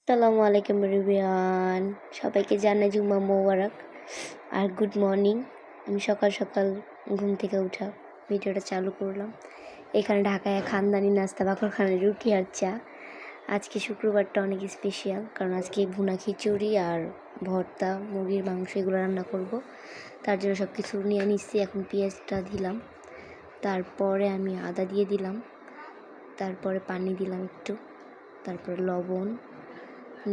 আসসালামু আলাইকুম এভরিওয়ান, সবাইকে জানাই জুম্মা মোবারক আর গুড মর্নিং। আমি সকাল সকাল ঘুম থেকে উঠা ভিডিওটা চালু করলাম। এখানে ঢাকায় খানদানি নাস্তা বাকরখানের রুটি আর চা। আজকে শুক্রবারটা অনেক স্পেশাল, কারণ আজকে ভুনা খিচুড়ি আর ভর্তা, মুরগির মাংস এগুলো রান্না করব। তার জন্য সব কিছু নিয়ে নিচ্ছি। এখন পেঁয়াজটা দিলাম, তারপরে আমি আদা দিয়ে দিলাম, তারপরে পানি দিলাম একটু, তারপরে লবণ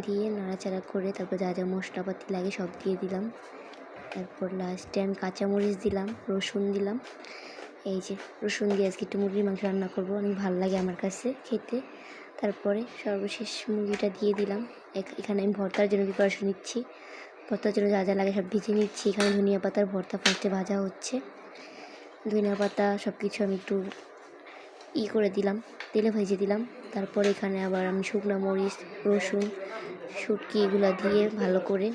দিয়ে নাড়াচাড়া করে তারপর যা যা মশলাপাতি লাগে সব দিয়ে দিলাম। তারপর লাস্টে আমি কাঁচামরিচ দিলাম, রসুন দিলাম। এই যে রসুন দিয়ে আজকে একটু মুরগির মাংস রান্না করবো, অনেক ভালো লাগে আমার কাছে খেতে। তারপরে সর্বশেষ মুরগিটা দিয়ে দিলাম। এখানে আমি ভর্তার জন্য প্রিপারেশন নিচ্ছি। ভর্তার জন্য যা যা লাগে সব ভেজে নিচ্ছি। এখানে ধনিয়া পাতার ভর্তা ফার্স্টে ভাজা হচ্ছে। ধনিয়া পাতা সব কিছু আমি একটু করে দিলাম, তেলে ভেজে দিলাম। তারপর এখানে আবার আমি শুকনো মরিচ, রসুন, শুটকি এগুলো দিয়ে ভালো করে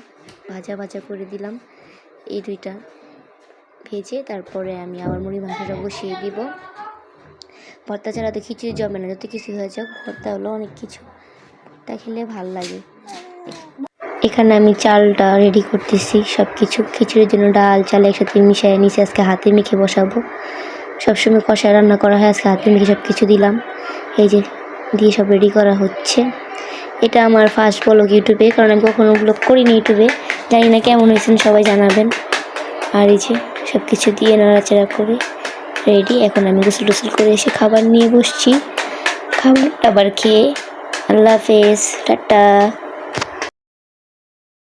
ভাজা করে দিলাম। এই দুইটা ভেজে তারপরে আমি আবার মুরগির মাংসটা বসিয়ে দিব। ভর্তা ছাড়া তো খিচুড়ি জমে না, যত কিছু হয়ে যাক ভর্তা হলো অনেক কিছু। ভর্তা খেলে ভাল লাগে। এখানে আমি চালটা রেডি করতেছি, সব কিছু খিচুড়ির জন্য ডাল চাল একসাথে মিশিয়ে নিচে আজকে হাতে মেখে বসাবো। সবসময় কষায় রান্না করা হয়, আজকে হাতে মেখে সব কিছু দিলাম। এই যে দিয়ে সব রেডি করা হচ্ছে। এটা আমার ফার্স্ট ব্লগ ইউটিউবে, কারণ আমি কখনো ব্লগ করিনি ইউটিউবে। জানি না কেমন হয়েছেন, সবাই জানাবেন। আর এই যে সব কিছু দিয়ে নাড়াচাড়া করে রেডি। এখন আমি গোসল করে এসে খাবার নিয়ে বসছি। খাবার খেয়ে আল্লাহ হাফেজ, টাটা।